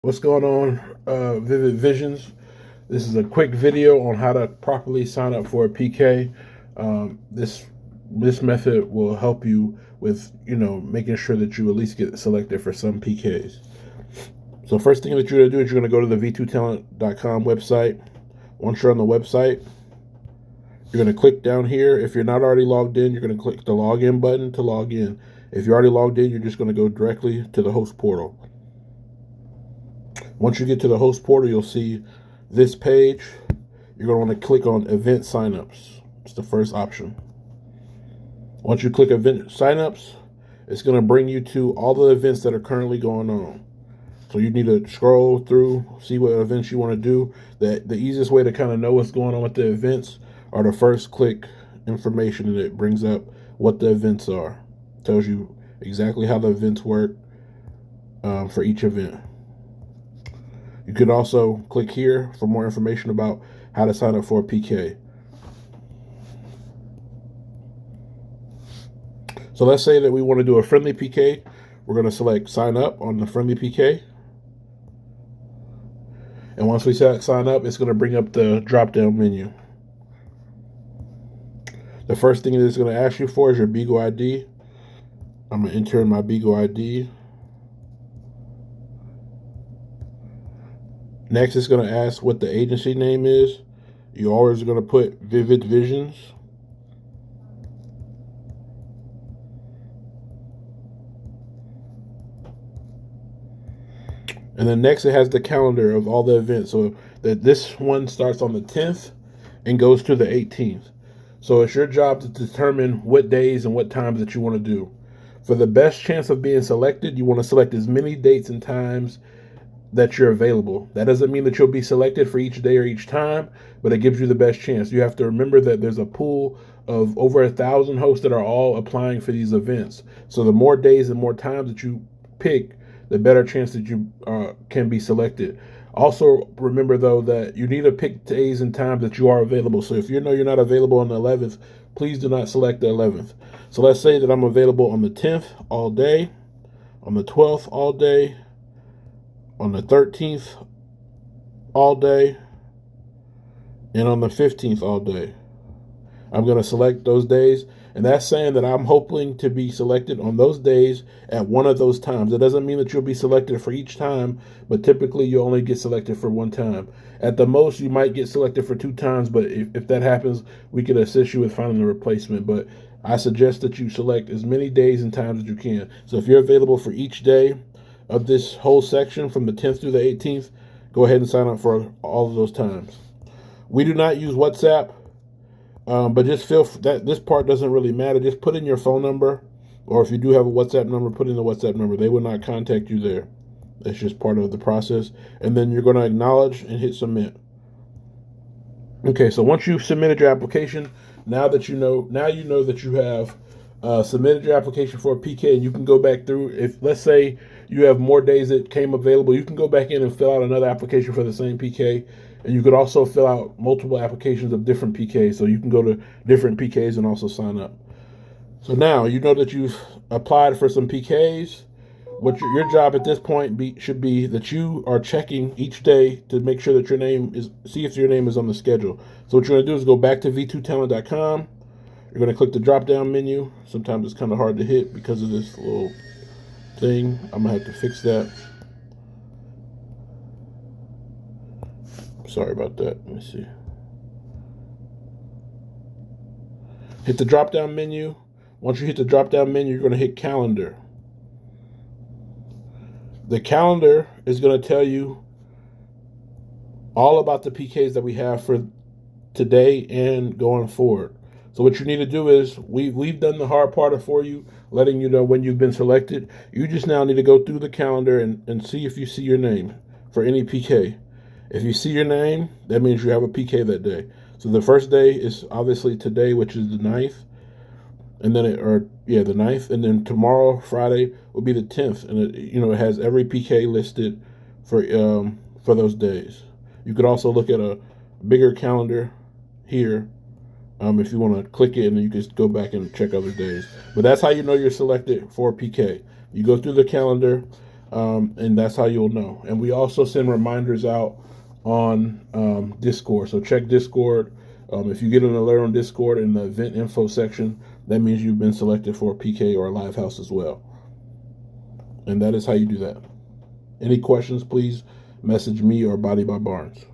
What's going on, Vivid Visions? This is a quick video on how to properly sign up for a PK. This method will help you with making sure that you at least get selected for some PKs. So first thing that you're gonna do is you're gonna go to the v2talent.com website. Once you're on the website, you're gonna click down here. If you're not already logged in, you're gonna click the login button to log in. If you're already logged in, you're just gonna go directly to the host portal. Once you get to the host portal, you'll see this page. You're going to want to click on event signups. It's the first option. Once you click event signups, it's going to bring you to all the events that are currently going on. So you need to scroll through, see what events you want to do. The easiest way to kind of know what's going on with the events are to first click information, and it brings up what the events are. It tells you exactly how the events work for each event. You could also click here for more information about how to sign up for a PK. So let's say that we want to do a friendly PK. We're going to select sign up on the friendly PK. And once we select sign up, it's going to bring up the drop down menu. The first thing it's going to ask you for is your BeaGo ID. I'm going to enter in my BeaGo ID. Next, it's going to ask what the agency name is. You always are going to put Vivid Visions. And then next, it has the calendar of all the events. So that this one starts on the 10th and goes to the 18th. So it's your job to determine what days and what times that you want to do. For the best chance of being selected, you want to select as many dates and times that you're available. That doesn't mean that you'll be selected for each day or each time, but it gives you the best chance. You have to remember that there's a pool of over 1,000 hosts that are all applying for these events. So the more days and more times that you pick, the better chance that you can be selected. Also, remember though that you need to pick days and times that you are available. So if you know you're not available on the 11th, please do not select the 11th. So let's say that I'm available on the 10th all day, on the 12th all day, on the 13th all day, and on the 15th all day. I'm going to select those days, and that's saying that I'm hoping to be selected on those days at one of those times. It doesn't mean that you'll be selected for each time, but typically you only get selected for one time. At the most, you might get selected for 2 times, but if that happens, we can assist you with finding a replacement. But I suggest that you select as many days and times as you can. So if you're available for each day of this whole section from the 10th through the 18th, go ahead and sign up for all of those times. We do not use WhatsApp, but just feel that this part doesn't really matter. Just put in your phone number, or if you do have a WhatsApp number, put in the WhatsApp number. They will not contact you there. That's just part of the process. And then you're going to acknowledge and hit submit. Okay, so once you've submitted your application, now you know that you have submitted your application for a PK, and you can go back through. If let's say you have more days that came available, you can go back in and fill out another application for the same PK, and you could also fill out multiple applications of different PKs. So you can go to different PKs and also sign up. So now you know that you've applied for some PKs. What your job at this point should be that you are checking each day to make sure that see if your name is on the schedule. So what you're going to do is go back to v2talent.com. You're going to click the drop down menu. Sometimes it's kind of hard to hit because of this little thing. I'm going to have to fix that. Sorry about that. Let me see. Hit the drop down menu. Once you hit the drop down menu, you're going to hit calendar. The calendar is going to tell you all about the PKs that we have for today and going forward. So what you need to do is we've done the hard part for you, letting you know when you've been selected. You just now need to go through the calendar and see if you see your name for any PK. If you see your name, that means you have a PK that day. So the first day is obviously today, which is the 9th. And then the 9th, and then tomorrow, Friday, will be the 10th, and it has every PK listed for those days. You could also look at a bigger calendar here if you want to click it, and then you can go back and check other days. But that's how you know you're selected for PK. You go through the calendar. And that's how you'll know. And we also send reminders out on Discord. So check Discord. If you get an alert on Discord in the event info section, that means you've been selected for a PK or a live house as well. And that is how you do that. Any questions, please message me or Body by Barnes.